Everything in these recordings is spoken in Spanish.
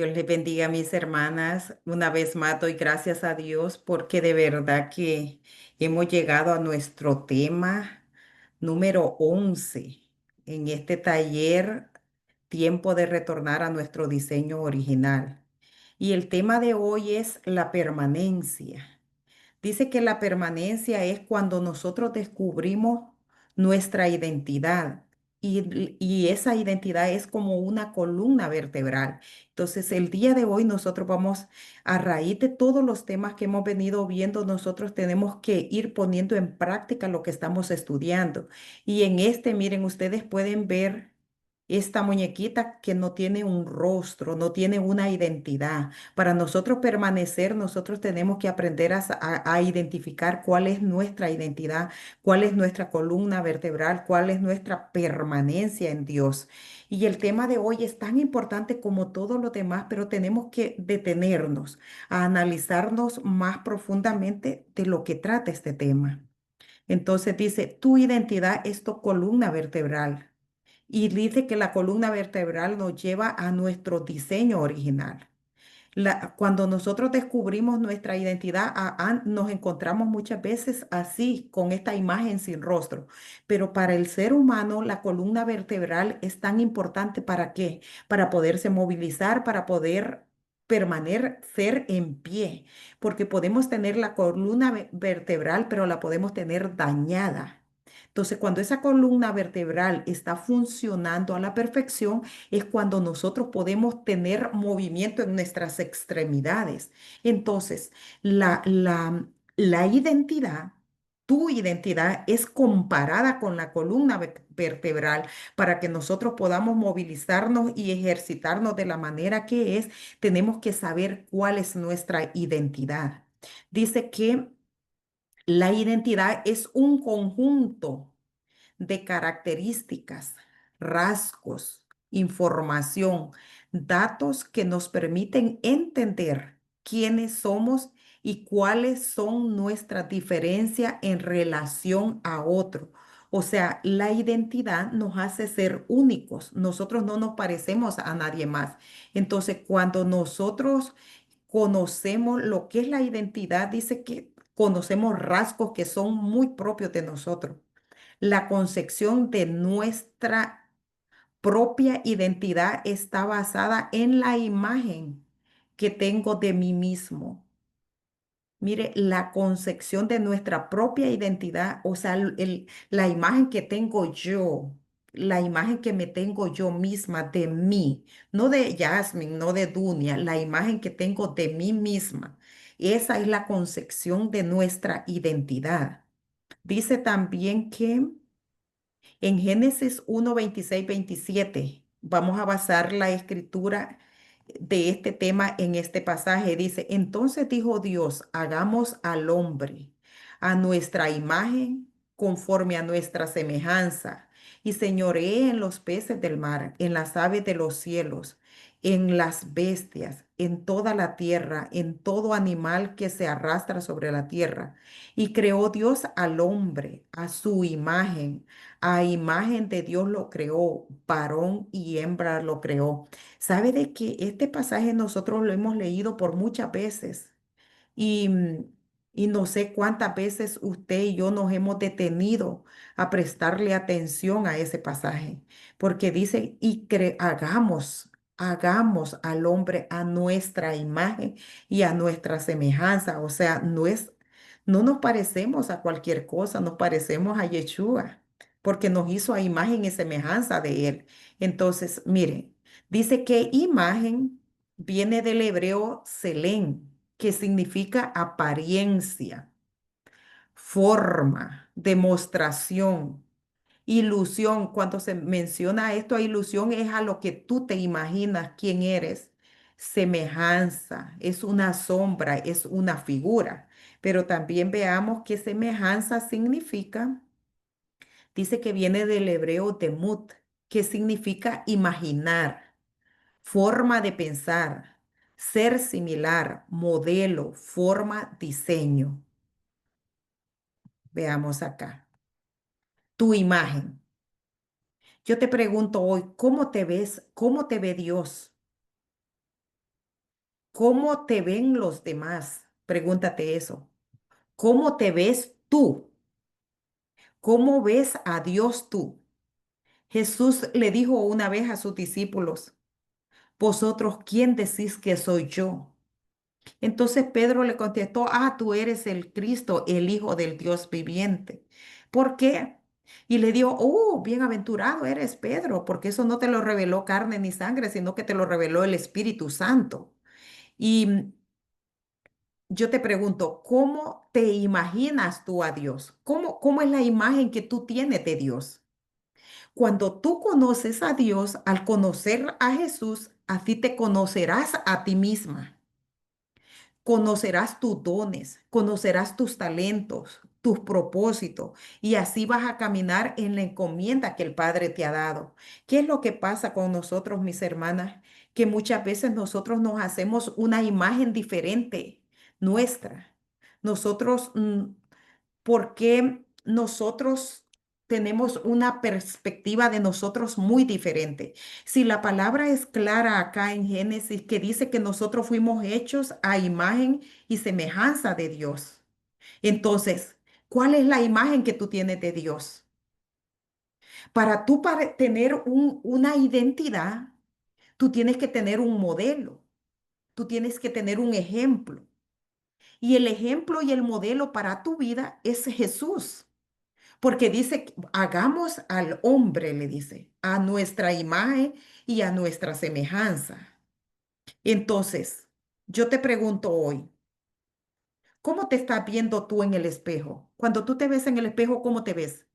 Dios les bendiga a mis hermanas. Una vez más doy gracias a Dios porque de verdad que hemos llegado a nuestro tema número 11 en este taller, tiempo de retornar a nuestro diseño original. Y el tema de hoy es la permanencia. Dice que la permanencia es cuando nosotros descubrimos nuestra identidad y esa identidad es como una columna vertebral. Entonces, el día de hoy nosotros vamos, a raíz de todos los temas que hemos venido viendo, nosotros tenemos que ir poniendo en práctica lo que estamos estudiando. Y en este, miren, ustedes pueden ver esta muñequita que no tiene un rostro, no tiene una identidad. Para nosotros permanecer, nosotros tenemos que aprender a identificar cuál es nuestra identidad, cuál es nuestra columna vertebral, cuál es nuestra permanencia en Dios. Y el tema de hoy es tan importante como todo lo demás, pero tenemos que detenernos a analizarnos más profundamente de lo que trata este tema. Entonces dice, tu identidad es tu columna vertebral. Y dice que la columna vertebral nos lleva a nuestro diseño original. Cuando nosotros descubrimos nuestra identidad, nos encontramos muchas veces así, con esta imagen sin rostro. Pero para el ser humano, la columna vertebral es tan importante. ¿Para qué? Para poderse movilizar, para poder permanecer en pie. Porque podemos tener la columna vertebral, pero la podemos tener dañada. Entonces, cuando esa columna vertebral está funcionando a la perfección, es cuando nosotros podemos tener movimiento en nuestras extremidades. Entonces, la identidad, tu identidad es comparada con la columna vertebral para que nosotros podamos movilizarnos y ejercitarnos de la manera que es. Tenemos que saber cuál es nuestra identidad. Dice que la identidad es un conjunto de características, rasgos, información, datos que nos permiten entender quiénes somos y cuáles son nuestras diferencias en relación a otro. O sea, la identidad nos hace ser únicos. Nosotros no nos parecemos a nadie más. Entonces, cuando nosotros conocemos lo que es la identidad, dice que conocemos rasgos que son muy propios de nosotros. La concepción de nuestra propia identidad está basada en la imagen que tengo de mí mismo. Mire, la concepción de nuestra propia identidad, o sea, la imagen que tengo yo, la imagen que me tengo yo misma de mí, no de Jasmine, no de Dunia, la imagen que tengo de mí misma. Esa es la concepción de nuestra identidad. Dice también que en Génesis 1:26-27 vamos a basar la escritura de este tema en este pasaje. Dice, entonces dijo Dios, hagamos al hombre a nuestra imagen, conforme a nuestra semejanza, y señoree en los peces del mar, en las aves de los cielos, en las bestias, en toda la tierra, en todo animal que se arrastra sobre la tierra. Y creó Dios al hombre a su imagen. A imagen de Dios lo creó, varón y hembra lo creó. ¿Sabe de que este pasaje nosotros lo hemos leído por muchas veces? Y, y no sé cuántas veces usted y yo nos hemos detenido a prestarle atención a ese pasaje, porque dice, hagamos al hombre a nuestra imagen y a nuestra semejanza. O sea, no nos parecemos a cualquier cosa, nos parecemos a Yeshua, porque nos hizo a imagen y semejanza de él. Entonces, mire, dice que imagen viene del hebreo selén, que significa apariencia, forma, demostración, ilusión. Cuando se menciona esto, a ilusión es a lo que tú te imaginas quién eres. Semejanza, es una sombra, es una figura. Pero también veamos qué semejanza significa. Dice que viene del hebreo temut, que significa imaginar, forma de pensar, ser similar, modelo, forma, diseño. Veamos acá. Tu imagen. Yo te pregunto hoy, ¿cómo te ves? ¿Cómo te ve Dios? ¿Cómo te ven los demás? Pregúntate eso. ¿Cómo te ves tú? ¿Cómo ves a Dios tú? Jesús le dijo una vez a sus discípulos, ¿vosotros quién decís que soy yo? Entonces Pedro le contestó, tú eres el Cristo, el Hijo del Dios viviente. ¿Por qué? Y le dijo, bienaventurado eres Pedro, porque eso no te lo reveló carne ni sangre, sino que te lo reveló el Espíritu Santo. Y yo te pregunto, ¿cómo te imaginas tú a Dios? ¿Cómo es la imagen que tú tienes de Dios? Cuando tú conoces a Dios, al conocer a Jesús, así te conocerás a ti misma. Conocerás tus dones, conocerás tus talentos, tus propósitos, y así vas a caminar en la encomienda que el Padre te ha dado. ¿Qué es lo que pasa con nosotros, mis hermanas? Que muchas veces nosotros nos hacemos una imagen diferente nuestra. Nosotros porque nosotros tenemos una perspectiva de nosotros muy diferente. Si la palabra es clara acá en Génesis, que dice que nosotros fuimos hechos a imagen y semejanza de Dios. Entonces, ¿cuál es la imagen que tú tienes de Dios? Para tener una identidad, tú tienes que tener un modelo, tú tienes que tener un ejemplo. Y el ejemplo y el modelo para tu vida es Jesús. Porque dice, hagamos al hombre, le dice, a nuestra imagen y a nuestra semejanza. Entonces, yo te pregunto hoy, ¿cómo te estás viendo tú en el espejo? Cuando tú te ves en el espejo, ¿cómo te ves?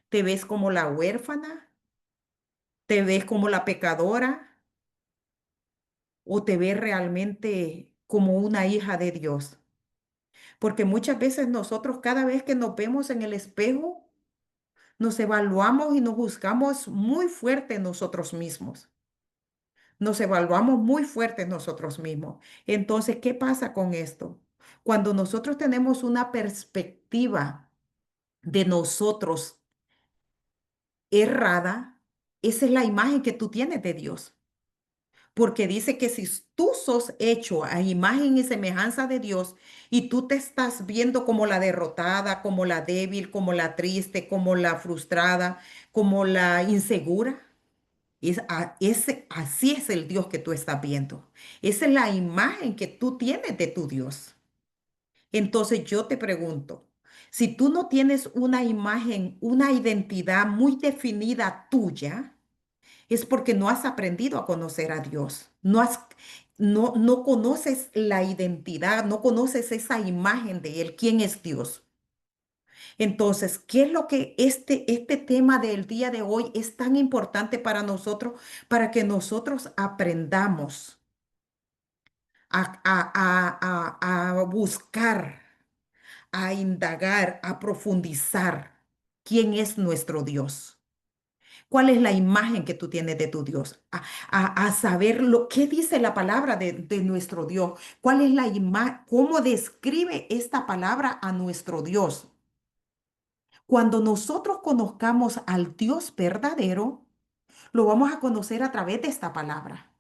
¿Te ves como la huérfana? ¿Te ves como la pecadora? ¿O te ves realmente como una hija de Dios? Porque muchas veces nosotros, cada vez que nos vemos en el espejo, nos evaluamos y nos juzgamos muy fuerte nosotros mismos. Nos evaluamos muy fuerte nosotros mismos. Entonces, ¿qué pasa con esto? Cuando nosotros tenemos una perspectiva de nosotros errada, esa es la imagen que tú tienes de Dios. Porque dice que si tú sos hecho a imagen y semejanza de Dios y tú te estás viendo como la derrotada, como la débil, como la triste, como la frustrada, como la insegura, así es el Dios que tú estás viendo. Esa es la imagen que tú tienes de tu Dios. Entonces yo te pregunto, si tú no tienes una imagen, una identidad muy definida tuya, es porque no has aprendido a conocer a Dios. No conoces la identidad, no conoces esa imagen de Él, quién es Dios. Entonces, ¿qué es lo que este tema del día de hoy es tan importante para nosotros, para que nosotros aprendamos a buscar, a indagar, a profundizar quién es nuestro Dios? ¿Cuál es la imagen que tú tienes de tu Dios? A saber qué dice la palabra de nuestro Dios. ¿Cuál es la imagen? ¿Cómo describe esta palabra a nuestro Dios? Cuando nosotros conozcamos al Dios verdadero, lo vamos a conocer a través de esta palabra.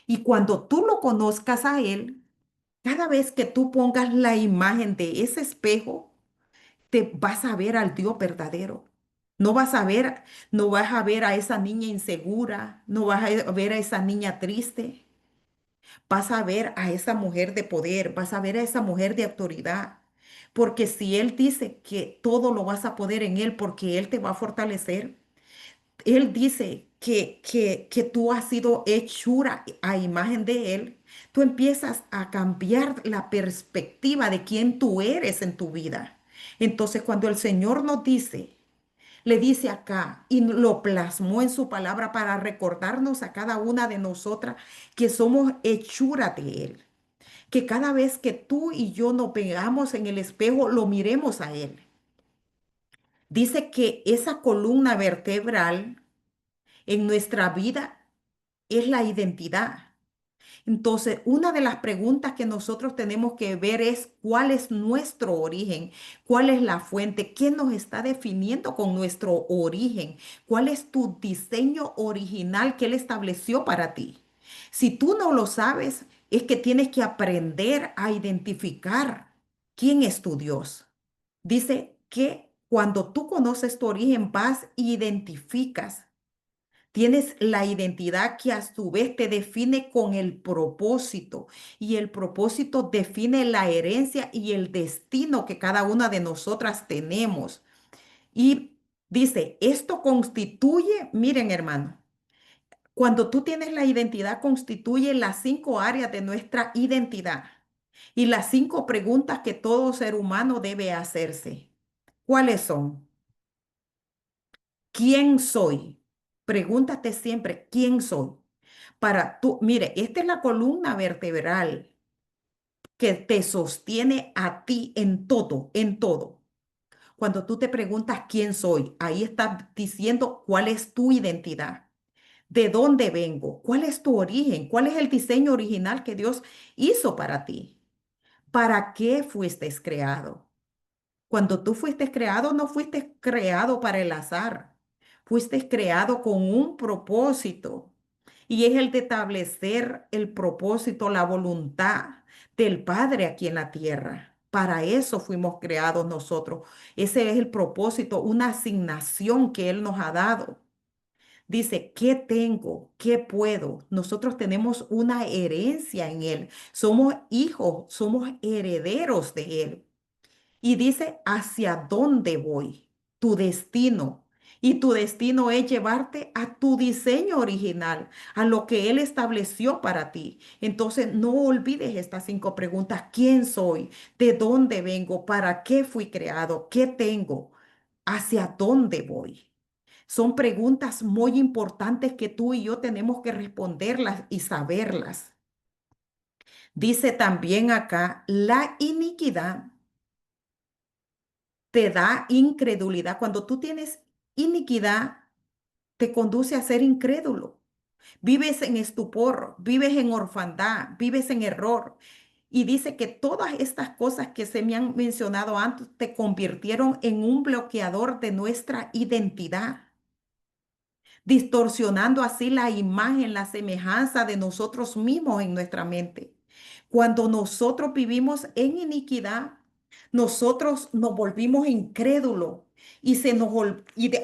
Y cuando tú lo conozcas a Él, cada vez que tú pongas la imagen de ese espejo, te vas a ver al Dios verdadero. No vas a ver, no vas a ver a esa niña insegura, no vas a ver a esa niña triste, vas a ver a esa mujer de poder, vas a ver a esa mujer de autoridad. Porque si Él dice que todo lo vas a poder en Él porque Él te va a fortalecer, Él dice que tú has sido hechura a imagen de Él, tú empiezas a cambiar la perspectiva de quién tú eres en tu vida. Entonces, cuando el Señor nos dice, le dice acá y lo plasmó en su palabra para recordarnos a cada una de nosotras que somos hechura de Él, que cada vez que tú y yo nos pegamos en el espejo, lo miremos a Él. Dice que esa columna vertebral en nuestra vida es la identidad. Entonces, una de las preguntas que nosotros tenemos que ver es cuál es nuestro origen, cuál es la fuente, qué nos está definiendo con nuestro origen, cuál es tu diseño original que Él estableció para ti. Si tú no lo sabes, es que tienes que aprender a identificar quién es tu Dios. Dice que cuando tú conoces tu origen, vas y identificas. Tienes la identidad que a su vez te define con el propósito y el propósito define la herencia y el destino que cada una de nosotras tenemos. Y dice, esto constituye, miren hermano, cuando tú tienes la identidad, constituye las 5 áreas de nuestra identidad y las 5 preguntas que todo ser humano debe hacerse. ¿Cuáles son? ¿Quién soy? Pregúntate siempre, ¿quién soy? Para tú, mire, esta es la columna vertebral que te sostiene a ti en todo, en todo. Cuando tú te preguntas quién soy, ahí estás diciendo cuál es tu identidad, de dónde vengo, cuál es tu origen, cuál es el diseño original que Dios hizo para ti, para qué fuiste creado. Cuando tú fuiste creado, no fuiste creado para el azar. Fuiste creado con un propósito. Y es el de establecer el propósito, la voluntad del Padre aquí en la tierra. Para eso fuimos creados nosotros. Ese es el propósito, una asignación que Él nos ha dado. Dice, ¿qué tengo? ¿Qué puedo? Nosotros tenemos una herencia en Él. Somos hijos, somos herederos de Él. Y dice, ¿hacia dónde voy? Tu destino. Y tu destino es llevarte a tu diseño original, a lo que Él estableció para ti. Entonces, no olvides estas 5 preguntas. ¿Quién soy? ¿De dónde vengo? ¿Para qué fui creado? ¿Qué tengo? ¿Hacia dónde voy? Son preguntas muy importantes que tú y yo tenemos que responderlas y saberlas. Dice también acá, la iniquidad te da incredulidad. Cuando tú tienes iniquidad, te conduce a ser incrédulo. Vives en estupor, vives en orfandad, vives en error. Y dice que todas estas cosas que se me han mencionado antes te convirtieron en un bloqueador de nuestra identidad, distorsionando así la imagen, la semejanza de nosotros mismos en nuestra mente. Cuando nosotros vivimos en iniquidad, nosotros nos volvimos incrédulos y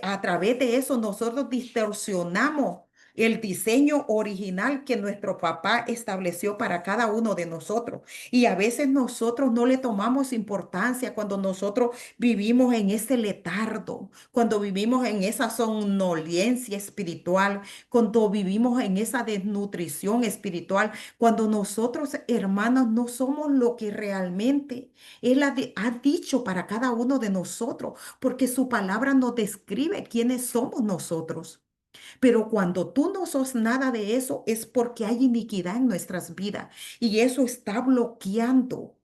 a través de eso nosotros distorsionamos el diseño original que nuestro papá estableció para cada uno de nosotros. Y a veces nosotros no le tomamos importancia cuando nosotros vivimos en ese letardo, cuando vivimos en esa somnolencia espiritual, cuando vivimos en esa desnutrición espiritual, cuando nosotros, hermanos, no somos lo que realmente Él ha dicho para cada uno de nosotros, porque su palabra nos describe quiénes somos nosotros. Pero cuando tú no sos nada de eso, es porque hay iniquidad en nuestras vidas y eso está bloqueando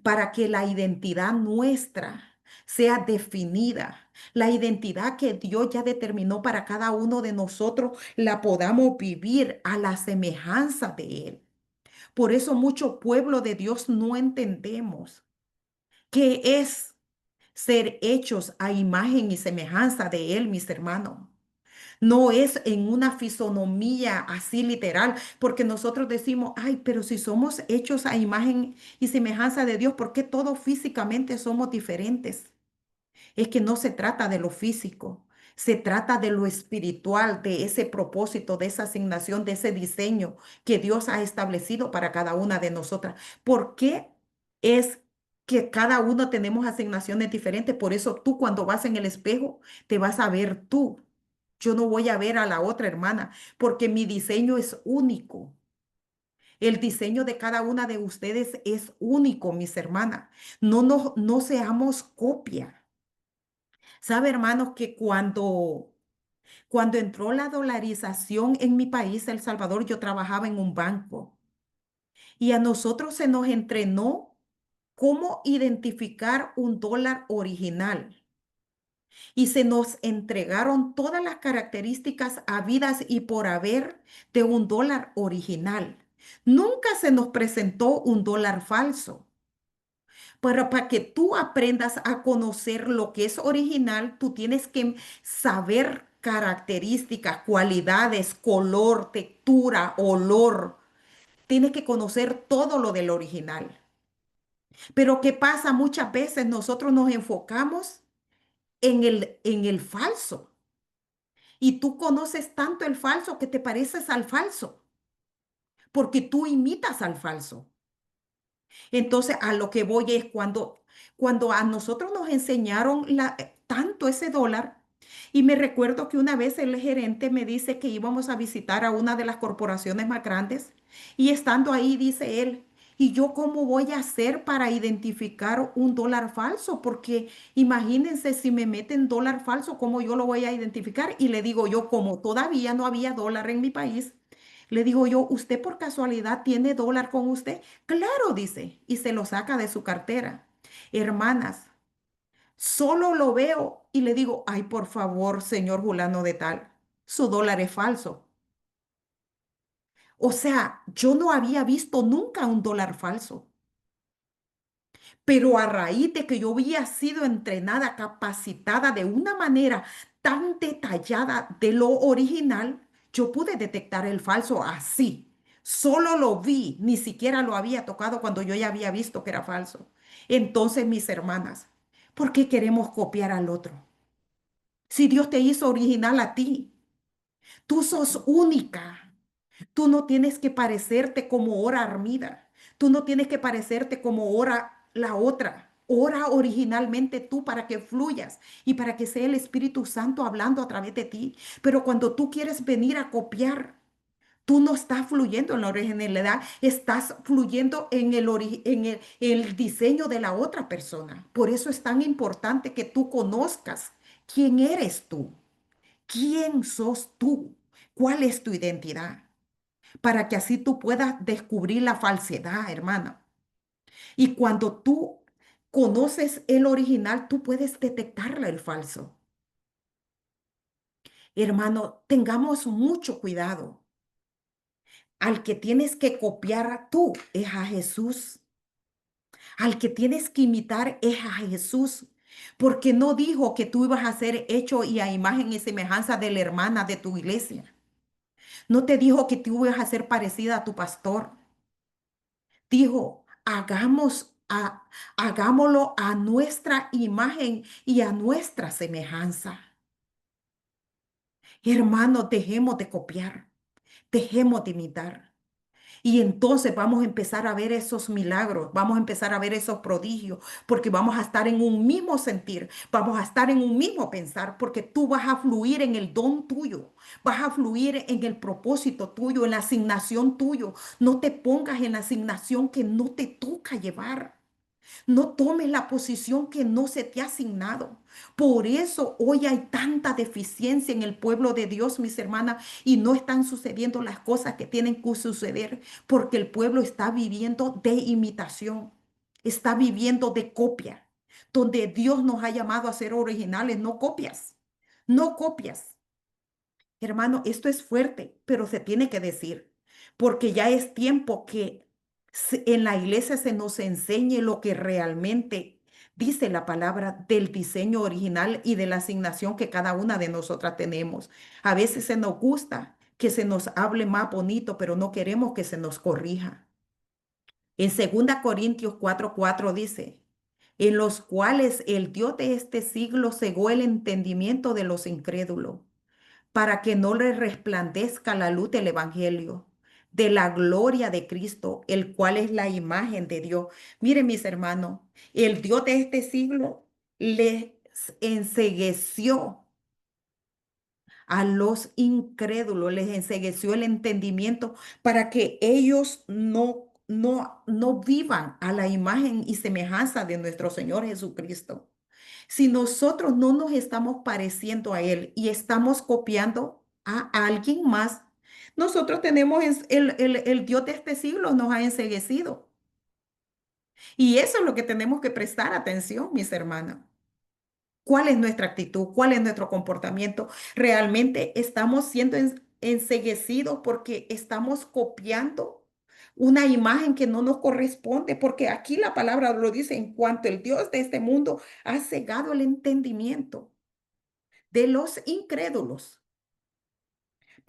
para que la identidad nuestra sea definida. La identidad que Dios ya determinó para cada uno de nosotros la podamos vivir a la semejanza de Él. Por eso mucho pueblo de Dios no entendemos qué es ser hechos a imagen y semejanza de Él, mis hermanos. No es en una fisonomía así literal, porque nosotros decimos, ay, pero si somos hechos a imagen y semejanza de Dios, ¿por qué todos físicamente somos diferentes? Es que no se trata de lo físico, se trata de lo espiritual, de ese propósito, de esa asignación, de ese diseño que Dios ha establecido para cada una de nosotras. ¿Por qué es que cada uno tenemos asignaciones diferentes? Por eso tú cuando vas en el espejo te vas a ver tú. Yo no voy a ver a la otra hermana porque mi diseño es único. El diseño de cada una de ustedes es único, mis hermanas. No seamos copia. ¿Sabe, hermanos, que cuando entró la dolarización en mi país, El Salvador, yo trabajaba en un banco y a nosotros se nos entrenó cómo identificar un dólar original y se nos entregaron todas las características habidas y por haber de un dólar original. Nunca se nos presentó un dólar falso. Pero para que tú aprendas a conocer lo que es original, tú tienes que saber características, cualidades, color, textura, olor. tienes que conocer todo lo del original. Pero ¿qué pasa? Muchas veces nosotros nos enfocamos en el falso y tú conoces tanto el falso que te pareces al falso, porque tú imitas al falso. Entonces, a lo que voy es cuando a nosotros nos enseñaron tanto ese dólar, y me recuerdo que una vez el gerente me dice que íbamos a visitar a una de las corporaciones más grandes, y estando ahí dice él, ¿y yo cómo voy a hacer para identificar un dólar falso? Porque imagínense si me meten dólar falso, ¿cómo yo lo voy a identificar? Y le digo yo, como todavía no había dólar en mi país, le digo yo, ¿usted por casualidad tiene dólar con usted? Claro, dice, y se lo saca de su cartera. Hermanas, solo lo veo y le digo, ay, por favor, señor Julano de tal, su dólar es falso. O sea, yo no había visto nunca un dólar falso. Pero a raíz de que yo había sido entrenada, capacitada de una manera tan detallada de lo original, yo pude detectar el falso así. Solo lo vi, ni siquiera lo había tocado cuando yo ya había visto que era falso. Entonces, mis hermanas, ¿por qué queremos copiar al otro? Si Dios te hizo original a ti, tú sos única. Tú no tienes que parecerte como Ora Armida. Tú no tienes que parecerte como Ora la otra. Ora originalmente tú para que fluyas y para que sea el Espíritu Santo hablando a través de ti. Pero cuando tú quieres venir a copiar, tú no estás fluyendo en la originalidad, estás fluyendo en el diseño de la otra persona. Por eso es tan importante que tú conozcas quién eres tú, quién sos tú, cuál es tu identidad para que así tú puedas descubrir la falsedad, hermana. Y cuando tú conoces el original, tú puedes detectarle el falso. Hermano, tengamos mucho cuidado. Al que tienes que copiar tú es a Jesús. Al que tienes que imitar es a Jesús. Porque no dijo que tú ibas a ser hecho y a imagen y semejanza de la hermana de tu iglesia. No te dijo que tú ibas a ser parecida a tu pastor. Dijo, hagámoslo a nuestra imagen y a nuestra semejanza. Hermanos, dejemos de copiar, dejemos de imitar. Y entonces vamos a empezar a ver esos milagros, vamos a empezar a ver esos prodigios, porque vamos a estar en un mismo sentir, vamos a estar en un mismo pensar, porque tú vas a fluir en el don tuyo, vas a fluir en el propósito tuyo, en la asignación tuyo. No te pongas en la asignación que no te toca llevar. No tomes la posición que no se te ha asignado. Por eso hoy hay tanta deficiencia en el pueblo de Dios, mis hermanas, y no están sucediendo las cosas que tienen que suceder porque el pueblo está viviendo de imitación, está viviendo de copia, donde Dios nos ha llamado a ser originales, no copias, no copias. Hermano, esto es fuerte, pero se tiene que decir, porque ya es tiempo que en la iglesia se nos enseñe lo que realmente dice la palabra del diseño original y de la asignación que cada una de nosotras tenemos. A veces se nos gusta que se nos hable más bonito, pero no queremos que se nos corrija. En 2 Corintios 4:4 dice, en los cuales el Dios de este siglo cegó el entendimiento de los incrédulos para que no le resplandezca la luz del Evangelio, de la gloria de Cristo, el cual es la imagen de Dios. Miren, mis hermanos, el Dios de este siglo les encegueció a los incrédulos, les encegueció el entendimiento para que ellos no vivan a la imagen y semejanza de nuestro Señor Jesucristo. Si nosotros no nos estamos pareciendo a Él y estamos copiando a alguien más, nosotros tenemos el Dios de este siglo nos ha enceguecido. Y eso es lo que tenemos que prestar atención, mis hermanos. ¿Cuál es nuestra actitud? ¿Cuál es nuestro comportamiento? ¿Realmente estamos siendo enceguecidos porque estamos copiando una imagen que no nos corresponde? Porque aquí la palabra lo dice, en cuanto el Dios de este mundo ha cegado el entendimiento de los incrédulos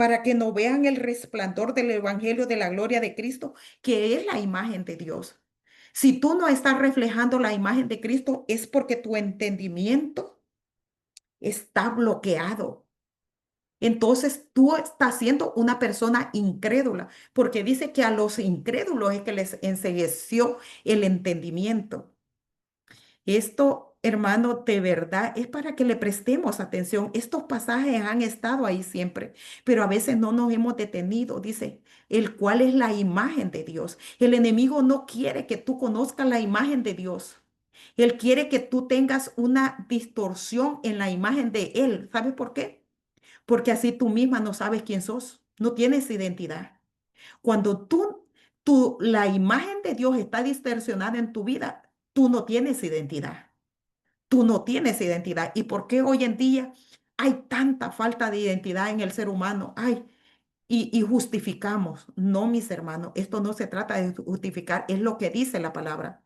para que no vean el resplandor del Evangelio de la gloria de Cristo, que es la imagen de Dios. Si tú no estás reflejando la imagen de Cristo, es porque tu entendimiento está bloqueado. Entonces tú estás siendo una persona incrédula, porque dice que a los incrédulos es que les encegueció el entendimiento. Esto, hermano, de verdad es para que le prestemos atención. Estos pasajes han estado ahí siempre, pero a veces no nos hemos detenido. Dice, el cual es la imagen de Dios. El enemigo no quiere que tú conozcas la imagen de Dios. Él quiere que tú tengas una distorsión en la imagen de Él. ¿Sabes por qué? Porque así tú misma no sabes quién sos, no tienes identidad. Cuando la imagen de Dios está distorsionada en tu vida, tú no tienes identidad. Tú no tienes identidad. ¿Y por qué hoy en día hay tanta falta de identidad en el ser humano? Ay, y justificamos. No, mis hermanos, esto no se trata de justificar, es lo que dice la palabra.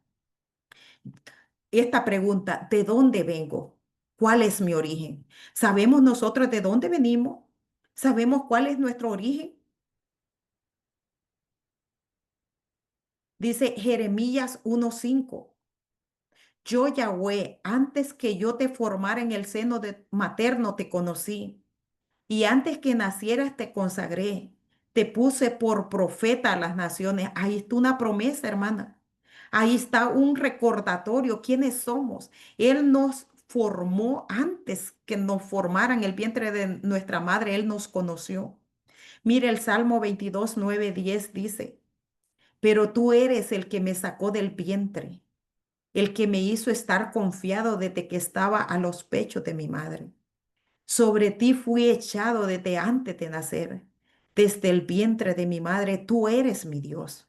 Esta pregunta, ¿de dónde vengo? ¿Cuál es mi origen? ¿Sabemos nosotros de dónde venimos? ¿Sabemos cuál es nuestro origen? Dice Jeremías 1:5. Yo, Yahweh, antes que yo te formara en el seno materno te conocí, y antes que nacieras te consagré, te puse por profeta a las naciones. Ahí está una promesa, hermana. Ahí está un recordatorio, quiénes somos. Él nos formó antes que nos formaran en el vientre de nuestra madre, Él nos conoció. Mire, el Salmo 22:9-10 dice, pero tú eres el que me sacó del vientre, el que me hizo estar confiado desde que estaba a los pechos de mi madre. Sobre ti fui echado desde antes de nacer. Desde el vientre de mi madre, tú eres mi Dios.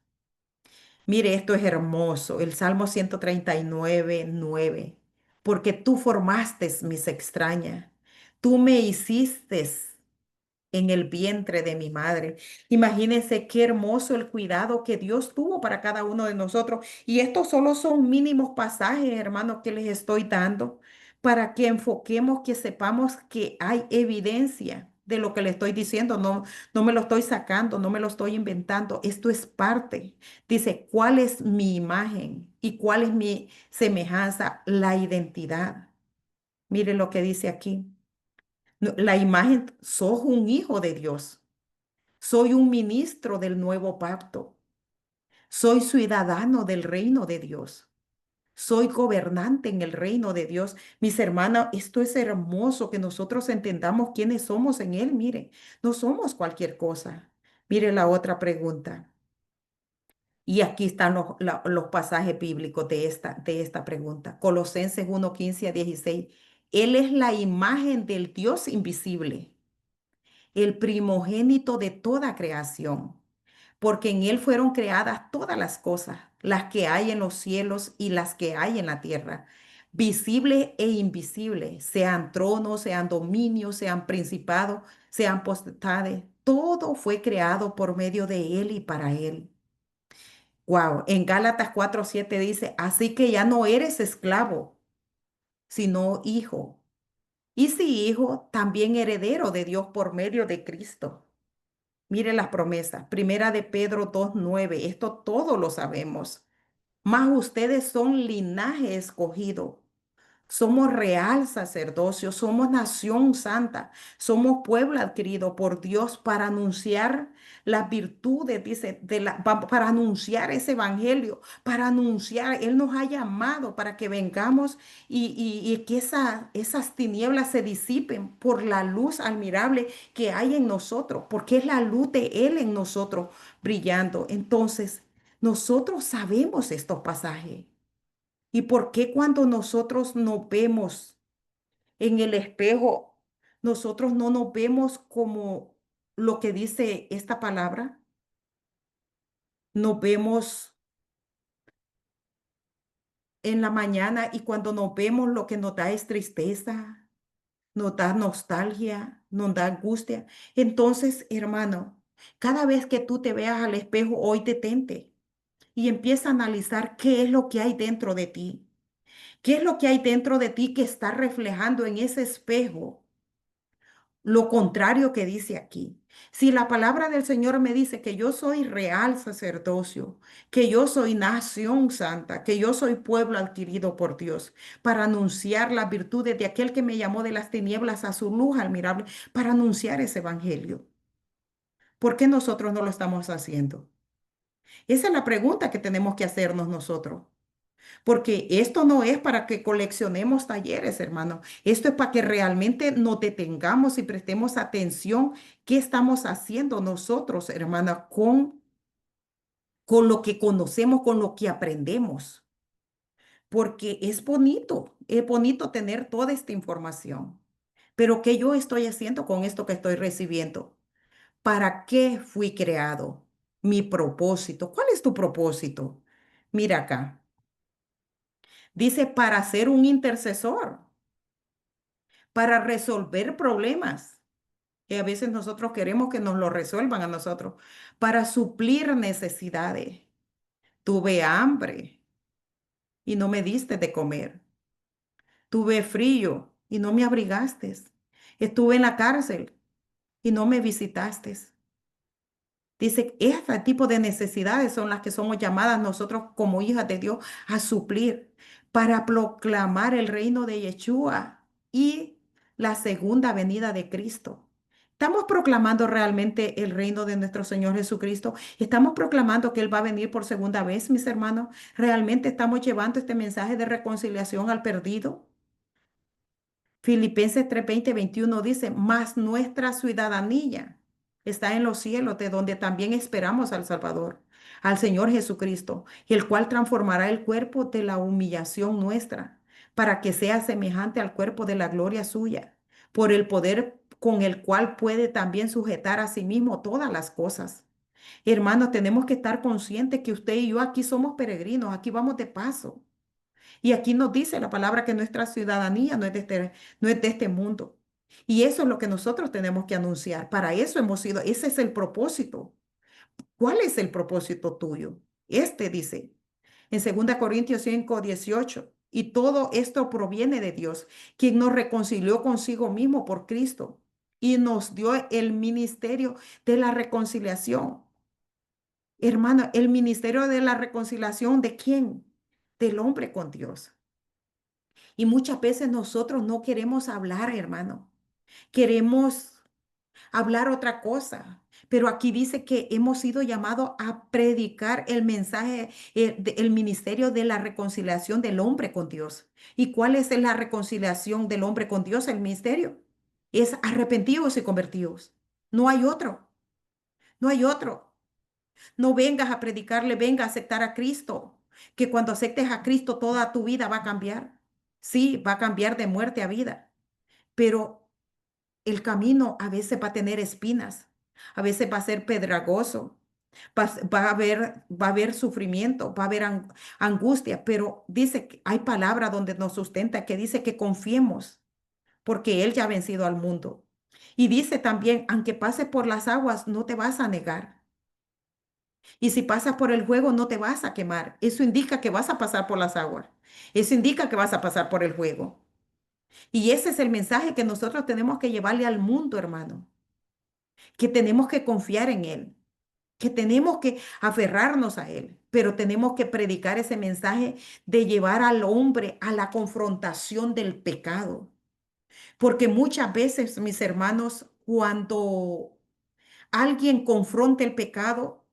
Mire, esto es hermoso. El Salmo 139:9. Porque tú formaste mis extrañas. Tú me hiciste en el vientre de mi madre. Imagínense qué hermoso el cuidado que Dios tuvo para cada uno de nosotros. Y estos solo son mínimos pasajes, hermanos, que les estoy dando para que enfoquemos, que sepamos que hay evidencia de lo que le estoy diciendo. No, no me lo estoy sacando, no me lo estoy inventando. Esto es parte. Dice, ¿cuál es mi imagen y cuál es mi semejanza? La identidad. Mire lo que dice aquí. La imagen, sos un hijo de Dios. Soy un ministro del nuevo pacto. Soy ciudadano del reino de Dios. Soy gobernante en el reino de Dios. Mis hermanas, esto es hermoso que nosotros entendamos quiénes somos en Él. Mire, no somos cualquier cosa. Mire la otra pregunta. Y aquí están los pasajes bíblicos de esta pregunta. Colosenses 1:15-16. Él es la imagen del Dios invisible, el primogénito de toda creación, porque en Él fueron creadas todas las cosas, las que hay en los cielos y las que hay en la tierra, visibles e invisibles, sean tronos, sean dominios, sean principados, sean potestades. Todo fue creado por medio de Él y para Él. Wow, en Gálatas 4:7 dice, así que ya no eres esclavo, sino hijo. Y si hijo, también heredero de Dios por medio de Cristo. Mire las promesas. Primera de Pedro 2:9. Esto todo lo sabemos. Mas ustedes son linaje escogido. Somos real sacerdocio, somos nación santa, somos pueblo adquirido por Dios para anunciar las virtudes, dice, para anunciar ese evangelio, para anunciar, Él nos ha llamado para que vengamos y que esas tinieblas se disipen por la luz admirable que hay en nosotros, porque es la luz de Él en nosotros brillando. Entonces, nosotros sabemos estos pasajes. ¿Y por qué cuando nosotros nos vemos en el espejo, nosotros no nos vemos como lo que dice esta palabra? Nos vemos en la mañana y cuando nos vemos lo que nos da es tristeza, nos da nostalgia, nos da angustia. Entonces, hermano, cada vez que tú te veas al espejo, hoy detente y empieza a analizar qué es lo que hay dentro de ti. ¿Qué es lo que hay dentro de ti que está reflejando en ese espejo? lo contrario que dice aquí. Si la palabra del Señor me dice que yo soy real sacerdocio, que yo soy nación santa, que yo soy pueblo adquirido por Dios, para anunciar las virtudes de aquel que me llamó de las tinieblas a su luz admirable, para anunciar ese evangelio. ¿Por qué nosotros no lo estamos haciendo? Esa es la pregunta que tenemos que hacernos nosotros. Porque esto no es para que coleccionemos talleres, hermano. Esto es para que realmente nos detengamos y prestemos atención qué estamos haciendo nosotros, hermana, con lo que conocemos, con lo que aprendemos. Porque es bonito tener toda esta información. Pero ¿qué yo estoy haciendo con esto que estoy recibiendo? ¿Para qué fui creado? Mi propósito. ¿Cuál es tu propósito? Mira acá. Dice, para ser un intercesor, para resolver problemas. Y a veces nosotros queremos que nos lo resuelvan a nosotros, para suplir necesidades. Tuve hambre y no me diste de comer. Tuve frío y no me abrigaste. Estuve en la cárcel y no me visitaste. Dice, este tipo de necesidades son las que somos llamadas nosotros como hijas de Dios a suplir para proclamar el reino de Yeshua y la segunda venida de Cristo. ¿Estamos proclamando realmente el reino de nuestro Señor Jesucristo? ¿Estamos proclamando que Él va a venir por segunda vez, mis hermanos? ¿Realmente estamos llevando este mensaje de reconciliación al perdido? Filipenses 3:20-21 dice, mas nuestra ciudadanía está en los cielos, de donde también esperamos al Salvador, al Señor Jesucristo, y el cual transformará el cuerpo de la humillación nuestra, para que sea semejante al cuerpo de la gloria suya, por el poder con el cual puede también sujetar a sí mismo todas las cosas. Hermanos, tenemos que estar conscientes que usted y yo aquí somos peregrinos, aquí vamos de paso. Y aquí nos dice la palabra que nuestra ciudadanía no es de este mundo. Y eso es lo que nosotros tenemos que anunciar. Para eso hemos sido, ese es el propósito. ¿Cuál es el propósito tuyo? Este dice en 2 Corintios 5:18. Y todo esto proviene de Dios, quien nos reconcilió consigo mismo por Cristo y nos dio el ministerio de la reconciliación. Hermano, el ministerio de la reconciliación, ¿de quién? Del hombre con Dios. Y muchas veces nosotros no queremos hablar, hermano. Queremos hablar otra cosa. Pero aquí dice que hemos sido llamados a predicar el mensaje, el ministerio de la reconciliación del hombre con Dios. ¿Y cuál es la reconciliación del hombre con Dios? El ministerio. Es arrepentidos y convertidos. No hay otro. No hay otro. No vengas a predicarle, venga a aceptar a Cristo. Que cuando aceptes a Cristo toda tu vida va a cambiar. Sí, va a cambiar de muerte a vida, pero el camino a veces va a tener espinas, a veces va a ser pedregoso, va a haber sufrimiento, va a haber angustia, pero dice que hay palabra donde nos sustenta que dice que confiemos, porque Él ya ha vencido al mundo. Y dice también, aunque pases por las aguas, no te vas a negar. Y si pasas por el fuego, no te vas a quemar. Eso indica que vas a pasar por las aguas. Eso indica que vas a pasar por el fuego. Y ese es el mensaje que nosotros tenemos que llevarle al mundo, hermano, que tenemos que confiar en Él, que tenemos que aferrarnos a Él, pero tenemos que predicar ese mensaje de llevar al hombre a la confrontación del pecado. Porque muchas veces, mis hermanos, cuando alguien confronta el pecado,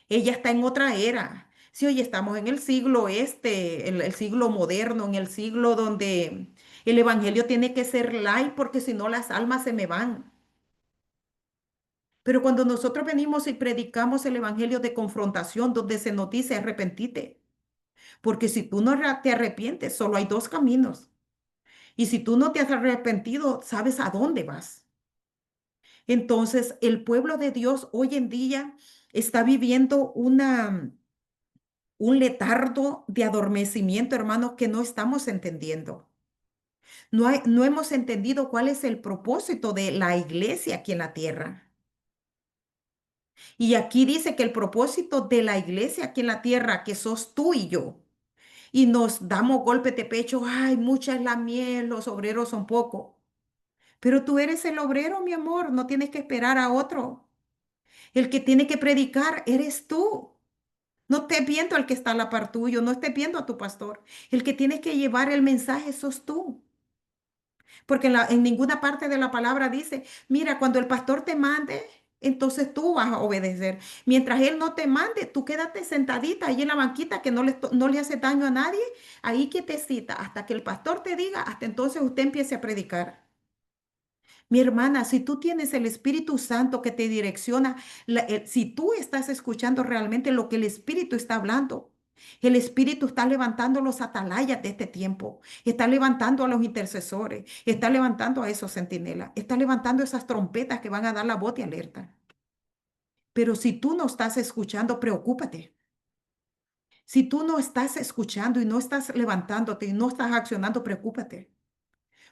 ella está en otra era. Sí, hoy estamos en el siglo el siglo moderno, en el siglo donde el evangelio tiene que ser light porque si no las almas se me van. Pero cuando nosotros venimos y predicamos el evangelio de confrontación, donde se nos dice arrepentite, porque si tú no te arrepientes, solo hay dos caminos. Y si tú no te has arrepentido, sabes a dónde vas. Entonces, el pueblo de Dios hoy en día está viviendo un letargo de adormecimiento, hermano, que no estamos entendiendo. No hemos entendido cuál es el propósito de la iglesia aquí en la tierra. Y aquí dice que el propósito de la iglesia aquí en la tierra, que sos tú y yo, y nos damos golpes de pecho, ay, mucha es la miel, los obreros son pocos. Pero tú eres el obrero, mi amor, no tienes que esperar a otro. El que tiene que predicar eres tú. No estés viendo al que está a la par tuyo, no estés viendo a tu pastor. El que tienes que llevar el mensaje sos tú. Porque en ninguna parte de la palabra dice, mira, cuando el pastor te mande, entonces tú vas a obedecer. Mientras él no te mande, tú quédate sentadita ahí en la banquita que no le hace daño a nadie, ahí quietecita, hasta que el pastor te diga, hasta entonces usted empiece a predicar. Mi hermana, si tú tienes el Espíritu Santo que te direcciona, si tú estás escuchando realmente lo que el Espíritu está hablando, el Espíritu está levantando los atalayas de este tiempo, está levantando a los intercesores, está levantando a esos centinelas, está levantando esas trompetas que van a dar la voz de alerta. Pero si tú no estás escuchando, preocúpate. Si tú no estás escuchando y no estás levantándote y no estás accionando, preocúpate,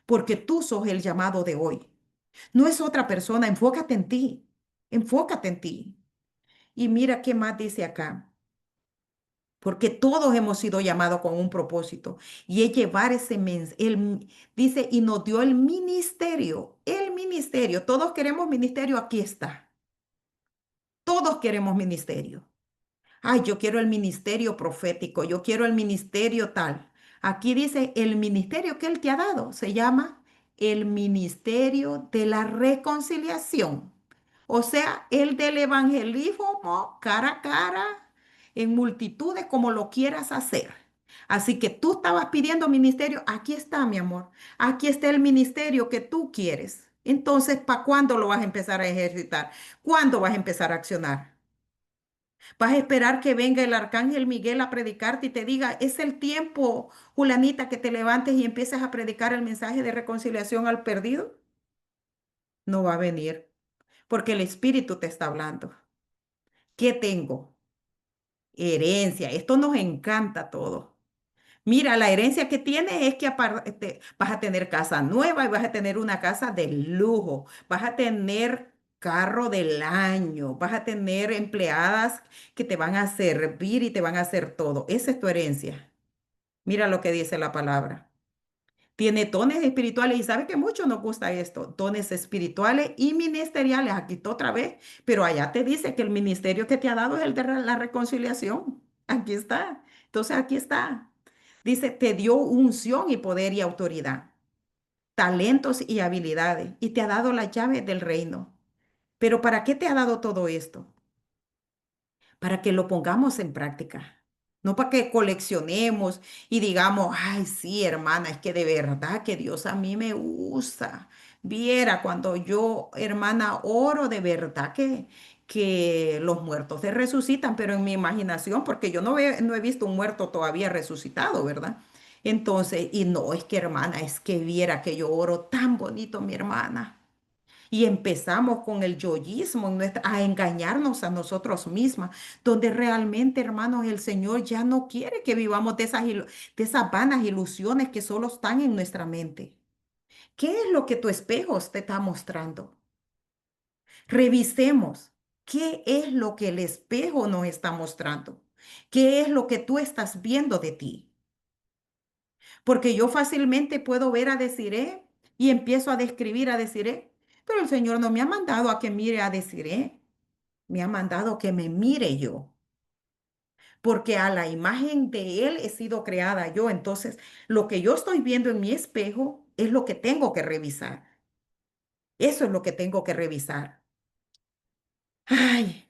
porque tú sos el llamado de hoy. No es otra persona, enfócate en ti. Y mira qué más dice acá, porque todos hemos sido llamados con un propósito y es llevar ese mensaje. Dice, y nos dio el ministerio, todos queremos ministerio, aquí está, todos queremos ministerio. Ay, yo quiero el ministerio profético, yo quiero el ministerio tal. Aquí dice, el ministerio que Él te ha dado se llama el ministerio de la reconciliación. O sea, el del evangelismo cara a cara, en multitudes, como lo quieras hacer. Así que tú estabas pidiendo ministerio, aquí está, mi amor. Aquí está el ministerio que tú quieres. Entonces, ¿para cuándo lo vas a empezar a ejercitar? ¿Cuándo vas a empezar a accionar? Vas a esperar que venga el arcángel Miguel a predicarte y te diga, es el tiempo, Julanita, que te levantes y empieces a predicar el mensaje de reconciliación al perdido. No va a venir, porque el Espíritu te está hablando. ¿Qué tengo? Herencia. Esto nos encanta todo. Mira, la herencia que tienes es que vas a tener casa nueva y vas a tener una casa de lujo, vas a tener carro del año, vas a tener empleadas que te van a servir y te van a hacer todo. Esa es tu herencia. Mira lo que dice la palabra. Tiene dones espirituales y sabe que mucho nos gusta esto, dones espirituales y ministeriales. Aquí está otra vez, pero allá te dice que el ministerio que te ha dado es el de la reconciliación. Aquí está. Entonces aquí está. Dice, te dio unción y poder y autoridad, talentos y habilidades y te ha dado la llave del reino. Pero ¿para qué te ha dado todo esto? Para que lo pongamos en práctica. No para que coleccionemos y digamos, ay, sí, hermana, es que de verdad que Dios a mí me usa. Viera cuando yo, hermana, oro de verdad que los muertos se resucitan, pero en mi imaginación, porque yo no he visto un muerto todavía resucitado, ¿verdad? Entonces, y no, es que hermana, es que viera que yo oro tan bonito, mi hermana. Y empezamos con el yoísmo a engañarnos a nosotros mismas, donde realmente, hermanos, el Señor ya no quiere que vivamos de esas vanas ilusiones que solo están en nuestra mente. ¿Qué es lo que tu espejo te está mostrando? Revisemos qué es lo que el espejo nos está mostrando. ¿Qué es lo que tú estás viendo de ti? Porque yo fácilmente puedo ver a Desiré y empiezo a describir a Desiré, pero el Señor no me ha mandado a que mire a Desiré. Me ha mandado que me mire yo, porque a la imagen de Él he sido creada yo. Entonces, lo que yo estoy viendo en mi espejo es lo que tengo que revisar. Eso es lo que tengo que revisar. Ay,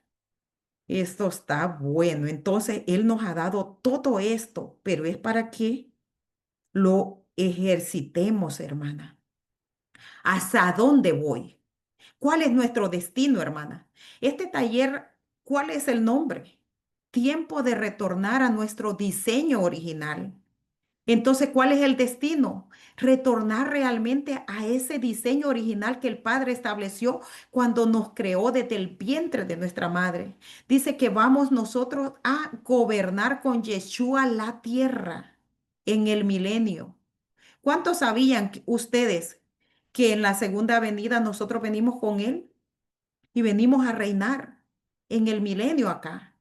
esto está bueno. Entonces, Él nos ha dado todo esto, pero es para que lo ejercitemos, hermana. ¿Hasta dónde voy? ¿Cuál es nuestro destino, hermana? Este taller, ¿cuál es el nombre? Tiempo de retornar a nuestro diseño original. Entonces, ¿cuál es el destino? Retornar realmente a ese diseño original que el Padre estableció cuando nos creó desde el vientre de nuestra madre. Dice que vamos nosotros a gobernar con Yeshua la tierra en el milenio. ¿Cuántos sabían ustedes que en la segunda venida nosotros venimos con Él y venimos a reinar en el milenio acá?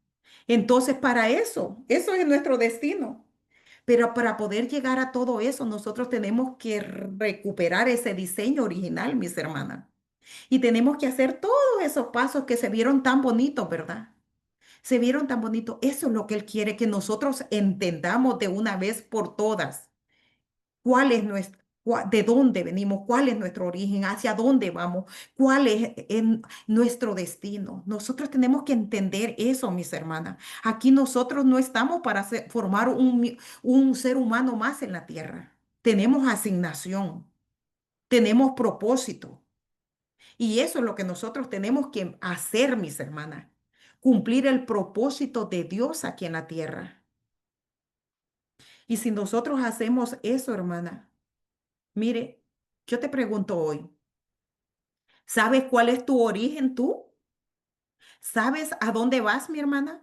Entonces, para eso es nuestro destino. Pero para poder llegar a todo eso, nosotros tenemos que recuperar ese diseño original, mis hermanas. Y tenemos que hacer todos esos pasos que se vieron tan bonitos, ¿verdad? Se vieron tan bonitos. Eso es lo que Él quiere, que nosotros entendamos de una vez por todas cuál es nuestro, de dónde venimos, cuál es nuestro origen, hacia dónde vamos, cuál es nuestro destino. Nosotros tenemos que entender eso, mis hermanas. Aquí nosotros no estamos para formar un ser humano más en la tierra. Tenemos asignación, tenemos propósito. Y eso es lo que nosotros tenemos que hacer, mis hermanas. Cumplir el propósito de Dios aquí en la tierra. Y si nosotros hacemos eso, hermana, mire, yo te pregunto hoy, ¿sabes cuál es tu origen tú? ¿Sabes a dónde vas, mi hermana?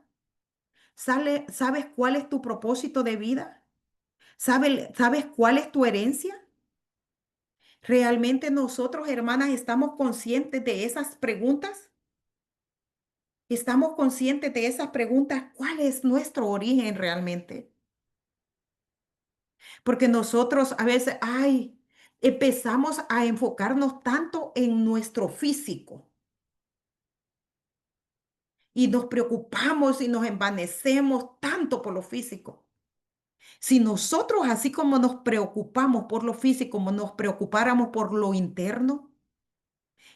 ¿Sabes cuál es tu propósito de vida? ¿Sabes cuál es tu herencia? ¿Realmente nosotros, hermanas, estamos conscientes de esas preguntas? ¿Estamos conscientes de esas preguntas? ¿Cuál es nuestro origen realmente? Porque nosotros a veces, ay, empezamos a enfocarnos tanto en nuestro físico y nos preocupamos y nos envanecemos tanto por lo físico. Si nosotros, así como nos preocupamos por lo físico, como nos preocupáramos por lo interno,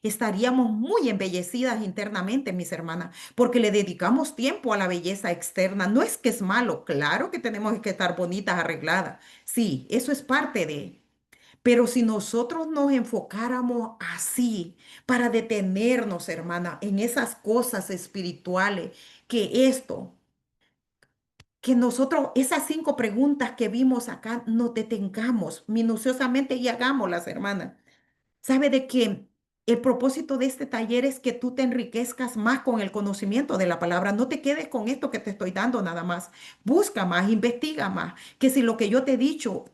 estaríamos muy embellecidas internamente, mis hermanas, porque le dedicamos tiempo a la belleza externa. No es que es malo, claro que tenemos que estar bonitas, arregladas. Sí, eso es parte de. Pero si nosotros nos enfocáramos así para detenernos, hermana, en esas cosas espirituales, que esto, que nosotros, esas 5 preguntas que vimos acá, nos detengamos minuciosamente y hagámoslas, hermana. ¿Sabe de que el propósito de este taller es que tú te enriquezcas más con el conocimiento de la palabra? No te quedes con esto que te estoy dando nada más. Busca más, investiga más. Que si lo que yo te he dicho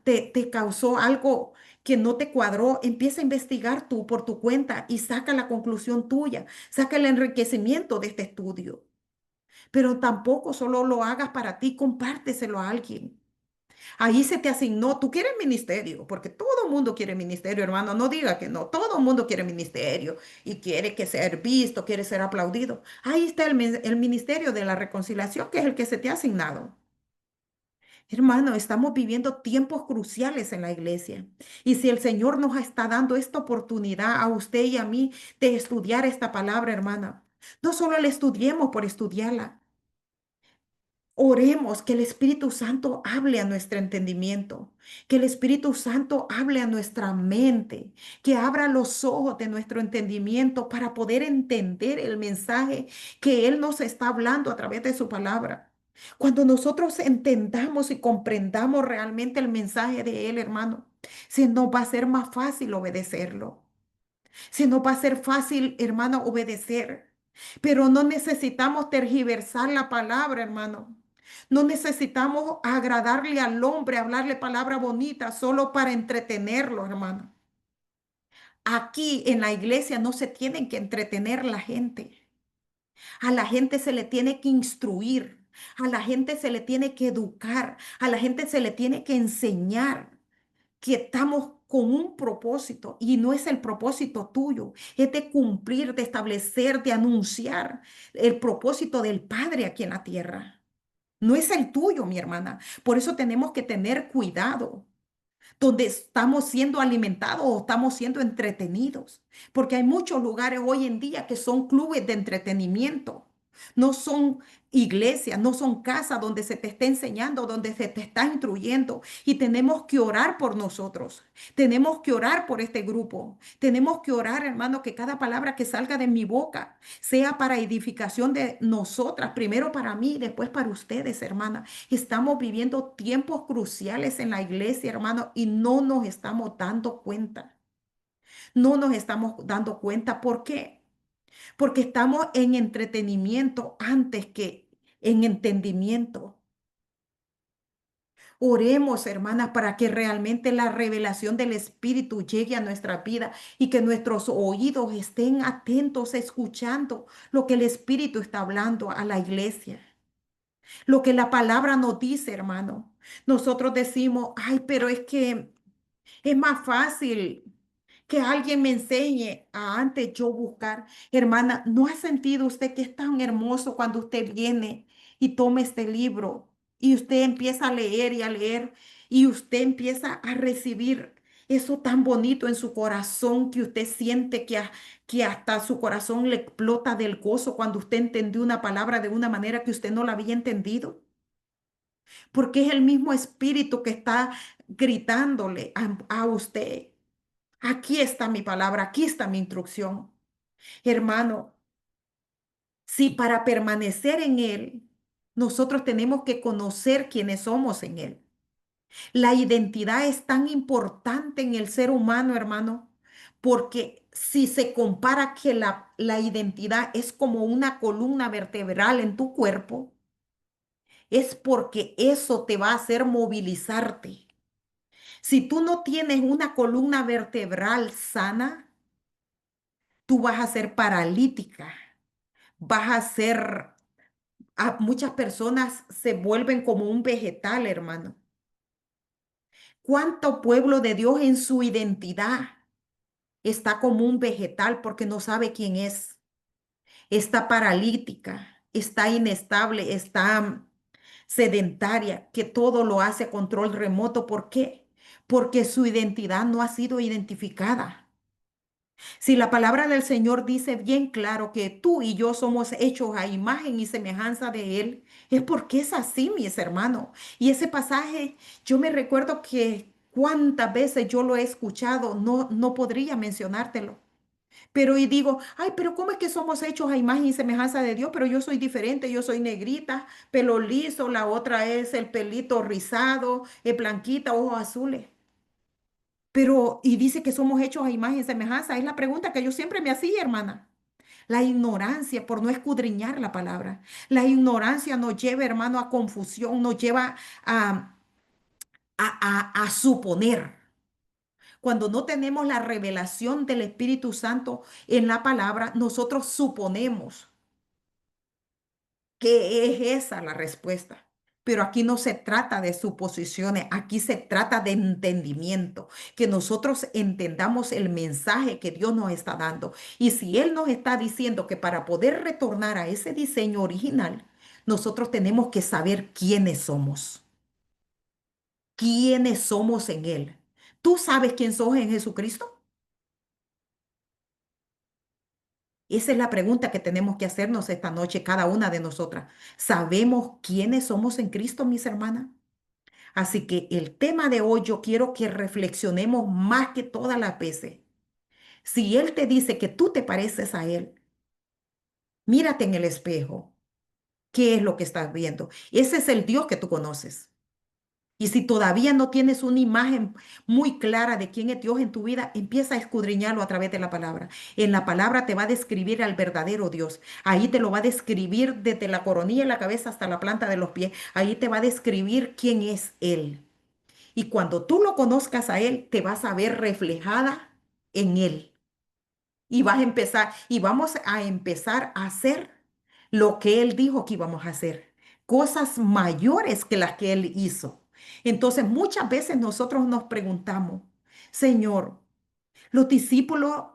te causó algo que no te cuadró, empieza a investigar tú por tu cuenta y saca la conclusión tuya. Saca el enriquecimiento de este estudio. Pero tampoco solo lo hagas para ti, compárteselo a alguien. Ahí se te asignó, tú quieres ministerio, porque todo el mundo quiere ministerio, hermano, no diga que no, todo el mundo quiere ministerio y quiere que ser visto, quiere ser aplaudido. Ahí está el ministerio de la reconciliación, que es el que se te ha asignado. Hermano, estamos viviendo tiempos cruciales en la iglesia. Y si el Señor nos está dando esta oportunidad a usted y a mí de estudiar esta palabra, hermana, no solo la estudiemos por estudiarla. Oremos que el Espíritu Santo hable a nuestro entendimiento, que el Espíritu Santo hable a nuestra mente, que abra los ojos de nuestro entendimiento para poder entender el mensaje que Él nos está hablando a través de su palabra. Cuando nosotros entendamos y comprendamos realmente el mensaje de Él, hermano, se nos va a ser más fácil obedecerlo. Se nos va a ser fácil, hermano, obedecer. Pero no necesitamos tergiversar la palabra, hermano. No necesitamos agradarle al hombre, hablarle palabra bonita solo para entretenerlo, hermano. Aquí en la iglesia no se tienen que entretener la gente. A la gente se le tiene que instruir. A la gente se le tiene que educar. A la gente se le tiene que enseñar que estamos con un propósito y no es el propósito tuyo, es de cumplir, de establecer, de anunciar el propósito del Padre aquí en la tierra. No es el tuyo, mi hermana. Por eso tenemos que tener cuidado donde estamos siendo alimentados o estamos siendo entretenidos, porque hay muchos lugares hoy en día que son clubes de entretenimiento, no son iglesias, no son casas donde se te está enseñando, donde se te está instruyendo y tenemos que orar por nosotros, tenemos que orar por este grupo, tenemos que orar, hermano, que cada palabra que salga de mi boca sea para edificación de nosotras, primero para mí, después para ustedes, hermana. Estamos viviendo tiempos cruciales en la iglesia, hermano, y no nos estamos dando cuenta. No nos estamos dando cuenta. ¿Por qué? Porque estamos en entretenimiento antes que en entendimiento. Oremos, hermanas, para que realmente la revelación del Espíritu llegue a nuestra vida y que nuestros oídos estén atentos, escuchando lo que el Espíritu está hablando a la iglesia. Lo que la palabra nos dice, hermano. Nosotros decimos, ay, pero es que es más fácil que alguien me enseñe a antes yo buscar. Hermana, ¿no ha sentido usted que es tan hermoso cuando usted viene y toma este libro y usted empieza a leer y a leer y usted empieza a recibir eso tan bonito en su corazón que usted siente que hasta su corazón le explota del gozo cuando usted entendió una palabra de una manera que usted no la había entendido? Porque es el mismo espíritu que está gritándole a usted. Aquí está mi palabra, aquí está mi instrucción. Hermano, si para permanecer en Él, nosotros tenemos que conocer quiénes somos en Él. La identidad es tan importante en el ser humano, hermano, porque si se compara que la identidad es como una columna vertebral en tu cuerpo, es porque eso te va a hacer movilizarte. Si tú no tienes una columna vertebral sana, tú vas a ser paralítica, vas a ser, muchas personas se vuelven como un vegetal, hermano. ¿Cuánto pueblo de Dios en su identidad está como un vegetal porque no sabe quién es? Está paralítica, está inestable, está sedentaria, que todo lo hace a control remoto. ¿Por qué? Porque su identidad no ha sido identificada. Si la palabra del Señor dice bien claro que tú y yo somos hechos a imagen y semejanza de Él, es porque es así, mis hermanos. Y ese pasaje, yo me recuerdo que cuántas veces yo lo he escuchado, no podría mencionártelo. Pero y digo, ay, pero ¿cómo es que somos hechos a imagen y semejanza de Dios? Pero yo soy diferente, yo soy negrita, pelo liso, la otra es el pelito rizado, es blanquita, ojos azules. Pero, y dice que somos hechos a imagen y semejanza. Es la pregunta que yo siempre me hacía, hermana. La ignorancia por no escudriñar la palabra. La ignorancia nos lleva, hermano, a confusión, nos lleva a suponer. Cuando no tenemos la revelación del Espíritu Santo en la palabra, nosotros suponemos que es esa la respuesta. Pero aquí no se trata de suposiciones, aquí se trata de entendimiento, que nosotros entendamos el mensaje que Dios nos está dando. Y si Él nos está diciendo que para poder retornar a ese diseño original, nosotros tenemos que saber quiénes somos en Él. ¿Tú sabes quién sos en Jesucristo? Esa es la pregunta que tenemos que hacernos esta noche, cada una de nosotras. ¿Sabemos quiénes somos en Cristo, mis hermanas? Así que el tema de hoy yo quiero que reflexionemos más que todas las veces. Si Él te dice que tú te pareces a Él, mírate en el espejo. ¿Qué es lo que estás viendo? Ese es el Dios que tú conoces. Y si todavía no tienes una imagen muy clara de quién es Dios en tu vida, empieza a escudriñarlo a través de la palabra. En la palabra te va a describir al verdadero Dios. Ahí te lo va a describir desde la coronilla de la cabeza hasta la planta de los pies. Ahí te va a describir quién es Él. Y cuando tú lo conozcas a Él, te vas a ver reflejada en Él. Y vas a empezar, y vamos a empezar a hacer lo que Él dijo que íbamos a hacer. Cosas mayores que las que Él hizo. Entonces, muchas veces nosotros nos preguntamos, Señor, los discípulos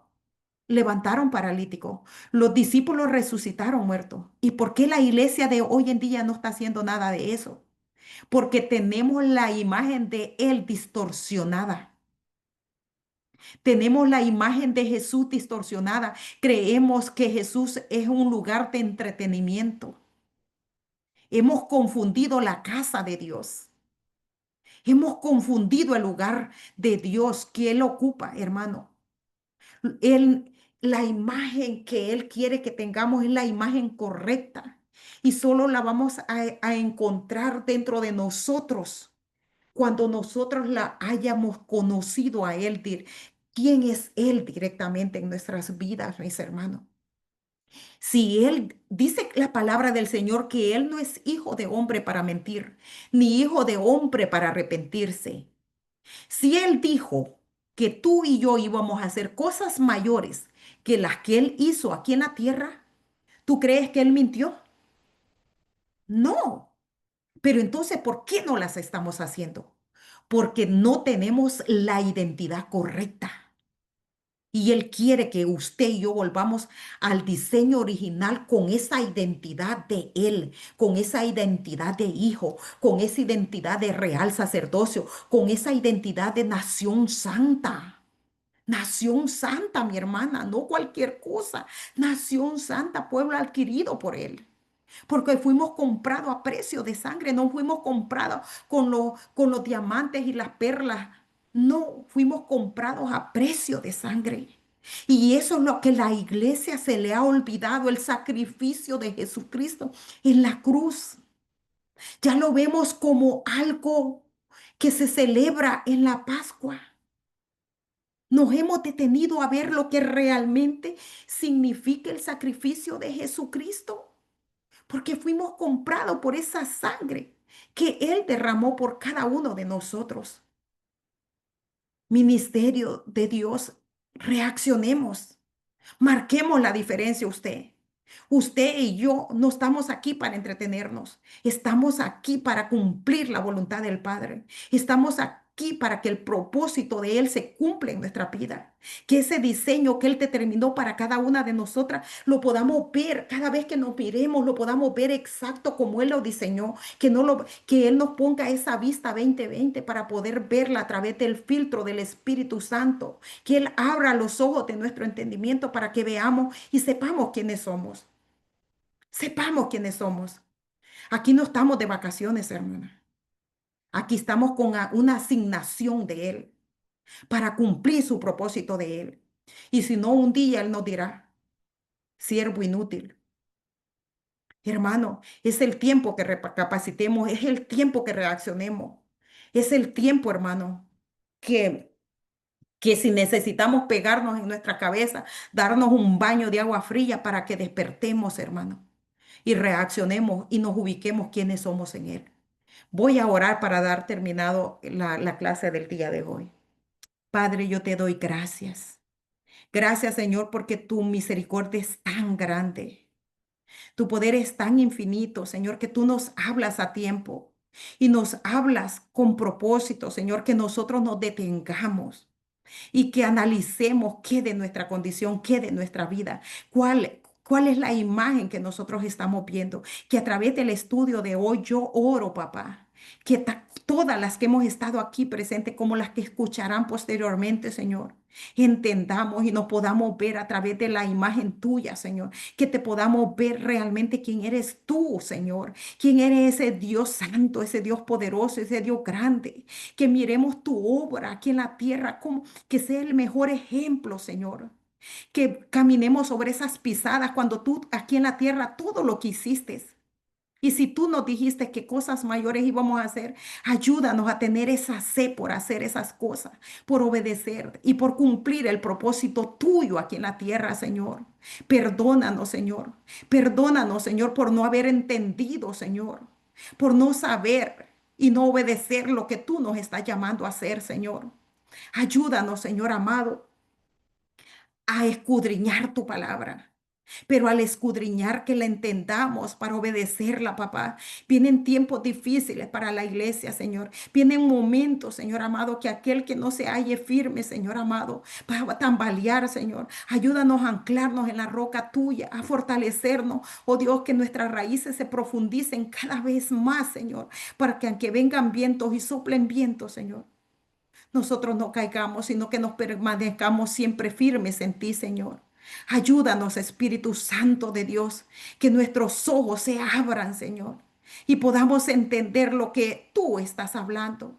levantaron paralíticos, los discípulos resucitaron muertos. ¿Y por qué la iglesia de hoy en día no está haciendo nada de eso? Porque tenemos la imagen de Él distorsionada. Tenemos la imagen de Jesús distorsionada. Creemos que Jesús es un lugar de entretenimiento. Hemos confundido la casa de Dios. Hemos confundido el lugar de Dios que Él ocupa, hermano. La imagen que Él quiere que tengamos es la imagen correcta. Y solo la vamos a encontrar dentro de nosotros cuando nosotros la hayamos conocido a Él, quién es Él directamente en nuestras vidas, mis hermanos. Si Él dice la palabra del Señor que Él no es hijo de hombre para mentir, ni hijo de hombre para arrepentirse. Si Él dijo que tú y yo íbamos a hacer cosas mayores que las que Él hizo aquí en la tierra, ¿tú crees que Él mintió? No. Pero entonces, ¿por qué no las estamos haciendo? Porque no tenemos la identidad correcta. Y Él quiere que usted y yo volvamos al diseño original con esa identidad de Él, con esa identidad de hijo, con esa identidad de real sacerdocio, con esa identidad de nación santa. Nación santa, mi hermana, no cualquier cosa. Nación santa, pueblo adquirido por Él. Porque fuimos comprados a precio de sangre, no fuimos comprados con los diamantes y las perlas. No, fuimos comprados a precio de sangre. Y eso es lo que la iglesia se le ha olvidado, el sacrificio de Jesucristo en la cruz. Ya lo vemos como algo que se celebra en la Pascua. Nos hemos detenido a ver lo que realmente significa el sacrificio de Jesucristo, porque fuimos comprados por esa sangre que Él derramó por cada uno de nosotros. Ministerio de Dios, reaccionemos. Marquemos la diferencia usted. Usted y yo no estamos aquí para entretenernos. Estamos aquí para cumplir la voluntad del Padre. Estamos aquí para que el propósito de Él se cumpla en nuestra vida. Que ese diseño que Él determinó para cada una de nosotras lo podamos ver cada vez que nos miremos, lo podamos ver exacto como Él lo diseñó. Que Él nos ponga esa vista 2020 para poder verla a través del filtro del Espíritu Santo. Que Él abra los ojos de nuestro entendimiento para que veamos y sepamos quiénes somos. Sepamos quiénes somos. Aquí no estamos de vacaciones, hermana. Aquí estamos con una asignación de Él para cumplir su propósito de Él. Y si no, un día Él nos dirá, siervo inútil. Hermano, es el tiempo que recapacitemos, es el tiempo que reaccionemos. Es el tiempo, hermano, que que si necesitamos pegarnos en nuestra cabeza, darnos un baño de agua fría para que despertemos, hermano, y reaccionemos y nos ubiquemos quiénes somos en Él. Voy a orar para dar terminado la clase del día de hoy. Padre, yo te doy gracias. Gracias, Señor, porque tu misericordia es tan grande. Tu poder es tan infinito, Señor, que tú nos hablas a tiempo y nos hablas con propósito, Señor, que nosotros nos detengamos y que analicemos qué de nuestra condición, qué de nuestra vida, cuál es la imagen que nosotros estamos viendo. Que a través del estudio de hoy yo oro, papá, que todas las que hemos estado aquí presentes, como las que escucharán posteriormente, Señor, entendamos y nos podamos ver a través de la imagen tuya, Señor, que te podamos ver realmente quién eres tú, Señor, quién eres ese Dios santo, ese Dios poderoso, ese Dios grande, que miremos tu obra aquí en la tierra, como que sea el mejor ejemplo, Señor. Que caminemos sobre esas pisadas cuando tú aquí en la tierra todo lo que hiciste. Y si tú nos dijiste qué cosas mayores íbamos a hacer, ayúdanos a tener esa sed por hacer esas cosas, por obedecer y por cumplir el propósito tuyo aquí en la tierra, Señor. Perdónanos, Señor. Perdónanos, Señor, por no haber entendido, Señor, por no saber y no obedecer lo que tú nos estás llamando a hacer, Señor. Ayúdanos, Señor amado, a escudriñar tu palabra. Pero al escudriñar que la entendamos para obedecerla, papá, vienen tiempos difíciles para la iglesia, Señor. Vienen momentos, Señor amado, que aquel que no se halle firme, Señor amado, va a tambalear, Señor. Ayúdanos a anclarnos en la roca tuya, a fortalecernos, oh Dios, que nuestras raíces se profundicen cada vez más, Señor, para que aunque vengan vientos y soplen vientos, Señor, nosotros no caigamos, sino que nos permanezcamos siempre firmes en ti, Señor. Ayúdanos, Espíritu Santo de Dios, que nuestros ojos se abran, Señor, y podamos entender lo que tú estás hablando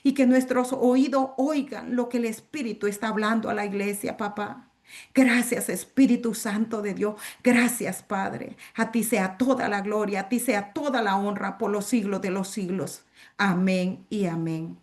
y que nuestros oídos oigan lo que el Espíritu está hablando a la iglesia, papá. Gracias, Espíritu Santo de Dios. Gracias, Padre. A ti sea toda la gloria, a ti sea toda la honra por los siglos de los siglos. Amén y amén.